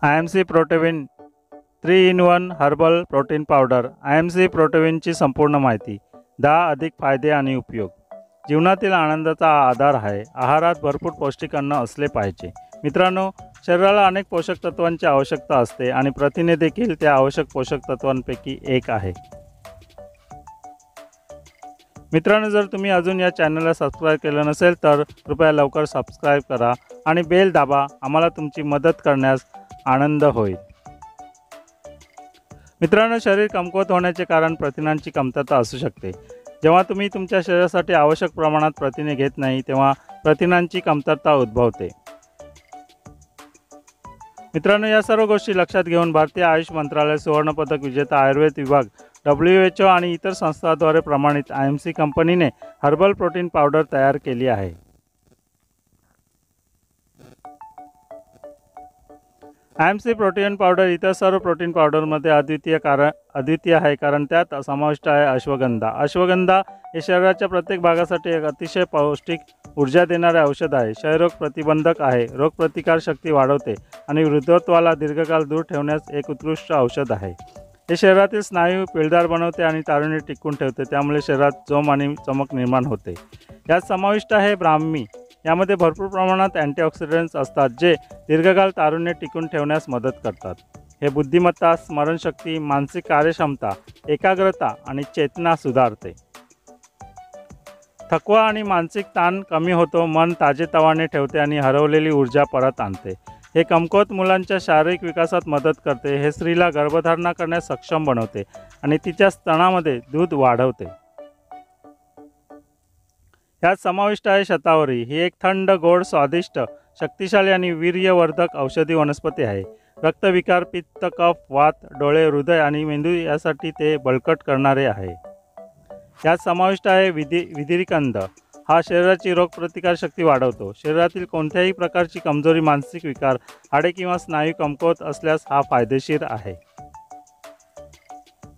IMC प्रोटेविन 3 in 1 herbal protein powder. IMC प्रोटेविनची संपूर्ण माहिती. 10 अधिक फायदे आणि उपयोग. जीवनातील आनंदाचा हा आधार आहे. आहारात भरपूर पौष्टिक अन्न असले पाहिजे. मित्रांनो, शरीराला अनेक पोषक तत्वांची आवश्यकता असते आणि प्रथिने देखील त्या आवश्यक पोषक तत्वांपैकी एक आहे. मित्रांनो, जर तुम्ही अजून या चॅनलला सबस्क्राईब केलं नसेल तर कृपया लवकर सबस्क्राईब करा आणि बेल दाबा. आम्हाला तुमची मदत करण्यास आनंद होईल. मित्रांनो, शरीर कमकुवत होण्याचे कारण प्रथिनांची कमतरता असू शकते. जेव्हा तुम्ही तुमच्या शरीरासाठी आवश्यक प्रमाणात प्रथिने घेत नाही तेव्हा प्रथिनांची कमतरता उद्भवते. मित्रांनो, या सर्व गोष्टी लक्षात घेऊन भारतीय आयुष मंत्रालय, सुवर्णपदक विजेता आयुर्वेद विभाग, WHO आणि इतर संस्थांद्वारे प्रमाणित IMC कंपनीने हर्बल प्रोटीन पावडर तयार केली आहे. IMC प्रोटीन पावडर इतर सर्व प्रोटीन पावडरमध्ये अद्वितीय आहे कारण त्यात समाविष्ट आहे अश्वगंधा. अश्वगंधा हे शरीराच्या प्रत्येक भागासाठी एक अतिशय पौष्टिक ऊर्जा देणारे औषध आहे. क्षयरोग प्रतिबंधक आहे, रोगप्रतिकार शक्ती वाढवते आणि वृद्धत्वाला दीर्घकाळ दूर ठेवण्यास एक उत्कृष्ट औषध आहे. हे शरीरातील स्नायू पिळदार बनवते आणि तारुण्य टिकवून ठेवते, त्यामुळे शरीरात जोम आणि चमक निर्माण होते. यात समाविष्ट आहे ब्राह्मी. यामध्ये भरपूर प्रमाणात अँटीऑक्सिडंट्स असतात जे दीर्घकाळ तारुण्य टिकून ठेवण्यास मदत करतात. हे बुद्धिमत्ता, स्मरणशक्ती, मानसिक कार्यक्षमता, एकाग्रता आणि चेतना सुधारते. थकवा आणि मानसिक ताण कमी होतो, मन ताजेतवाने ठेवते आणि हरवलेली ऊर्जा परत आणते. हे कमकुवत मुलांच्या शारीरिक विकासात मदत करते. हे स्त्रीला गर्भधारणा करण्यास सक्षम बनवते आणि तिच्या स्तनामध्ये दूध वाढवते. यात समाविष्ट आहे शतावरी. ही एक थंड, गोड, स्वादिष्ट, शक्तिशाली आणि वीर्यवर्धक औषधी वनस्पती आहे. रक्तविकार, पित्त, कफ, वात, डोळे, हृदय आणि मेंदू यासाठी ते बळकट करणारे आहे. यात समाविष्ट आहे विधिरीकंद. हा शरीराची रोगप्रतिकार शक्ती वाढवतो. शरीरातील कोणत्याही प्रकारची कमजोरी, मानसिक विकार, हाडे किंवा स्नायू कमकुवत असल्यास हा फायदेशीर आहे.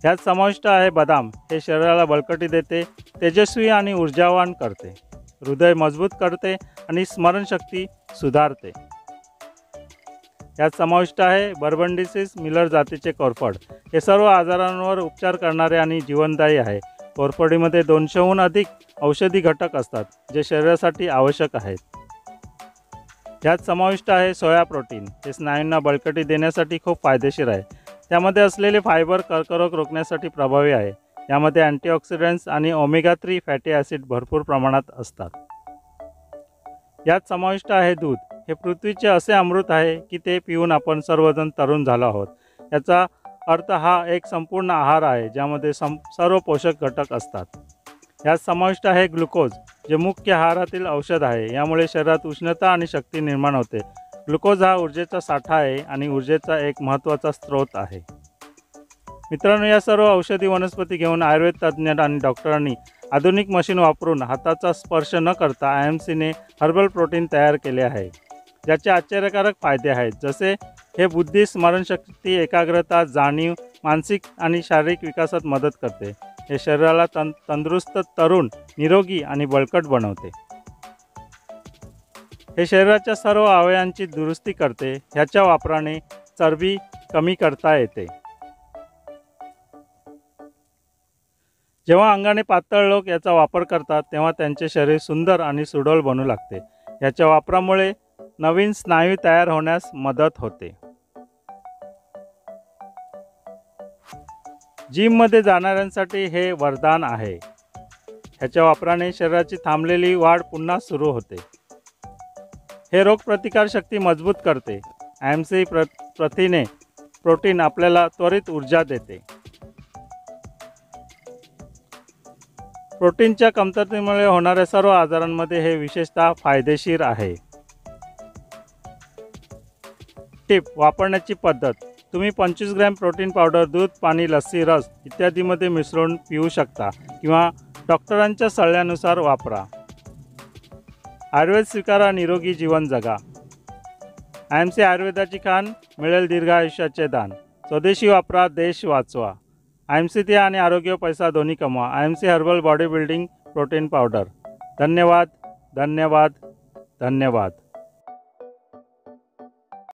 यात समाविष्ट आहे बदाम. हे शरीराला बळकटी देते, तेजस्वी आणि ऊर्जावान करते, हृदय मजबूत करते आणि स्मरणशक्ती सुधारते. यात समाविष्ट आहे बर्बंडिसिस मिलर जातीचे कोरफड. हे सर्व आजारांवर उपचार करणारे आणि जीवनदायी आहे. कोरफडीमध्ये 200हून अधिक औषधी घटक असतात जे शरीरासाठी आवश्यक आहेत. यात समाविष्ट आहे सोया प्रोटीन. हे स्नायूंना बळकटी देण्यासाठी खूप फायदेशीर आहे. त्यामध्ये असलेले फायबर कर्करोग रोखण्यासाठी प्रभावी आहे. यामध्ये अँटीऑक्सिडंट्स आणि ओमेगा 3 फॅटी ॲसिड भरपूर प्रमाणात असतात. यात समाविष्ट आहे दूध. हे पृथ्वीचे असे अमृत आहे की ते पिऊन आपण सर्वजण तरुण झालो आहोत. याचा अर्थ हा एक संपूर्ण आहार आहे ज्यामध्ये सर्व पोषक घटक असतात. यात समाविष्ट आहे ग्लुकोज, जे मुख्य आहारातील औषध आहे. यामुळे शरीरात उष्णता आणि शक्ती निर्माण होते. ग्लुकोज हा ऊर्जेचा साठा आहे आणि ऊर्जेचा एक महत्त्वाचा स्रोत आहे. मित्रांनो, या सर्व औषधी वनस्पती घेऊन आयुर्वेद तज्ज्ञ आणि डॉक्टरांनी आधुनिक मशीन वापरून हाताचा स्पर्श न करता IMCने हर्बल प्रोटीन तयार केले आहे, ज्याचे आश्चर्यकारक फायदे आहेत. जसे हे बुद्धी, स्मरणशक्ती, एकाग्रता, जाणीव, मानसिक आणि शारीरिक विकासात मदत करते. हे शरीराला तंदुरुस्त, तरुण, निरोगी आणि बळकट बनवते. हे शरीराच्या सर्व अवयवांची दुरुस्ती करते. ह्याच्या वापराने चरबी कमी करता येते. जेव्हा अंगाने पातळ लोक याचा वापर करतात तेव्हा त्यांचे शरीर सुंदर आणि सुडौल बनू लागते. याच्या वापरामुळे नवीन स्नायू तयार होण्यास मदत होते. जिममध्ये जाणाऱ्यांसाठी हे वरदान आहे. ह्याच्या वापराने शरीराची थांबलेली वाढ पुन्हा सुरू होते. हे रोगप्रतिकार शक्ती मजबूत करते. IMC प्रथिने प्रोटीन आपल्याला त्वरित ऊर्जा देते. प्रोटीनच्या कमतरतेमुळे होणाऱ्या सर्व आजारांमध्ये हे विशेषतः फायदेशीर आहे. टिप: वापरण्याची पद्धत. तुम्ही 25 ग्रॅम प्रोटीन पावडर दूध, पाणी, लस्सी, रस इत्यादीमध्ये मिसळून पिऊ शकता किंवा डॉक्टरांच्या सल्ल्यानुसार वापरा. आयुर्वेद स्वीकारा, निरोगी जीवन जगा. IMC आयुर्वेदाची खाण, मिळेल दीर्घ आयुष्याचे दान. स्वदेशी वापरा, देश वाचवा. IMC द्या आणि आरोग्य, पैसा दोन्ही कमवा. IMC herbal body building protein powder. धन्यवाद, धन्यवाद, धन्यवाद.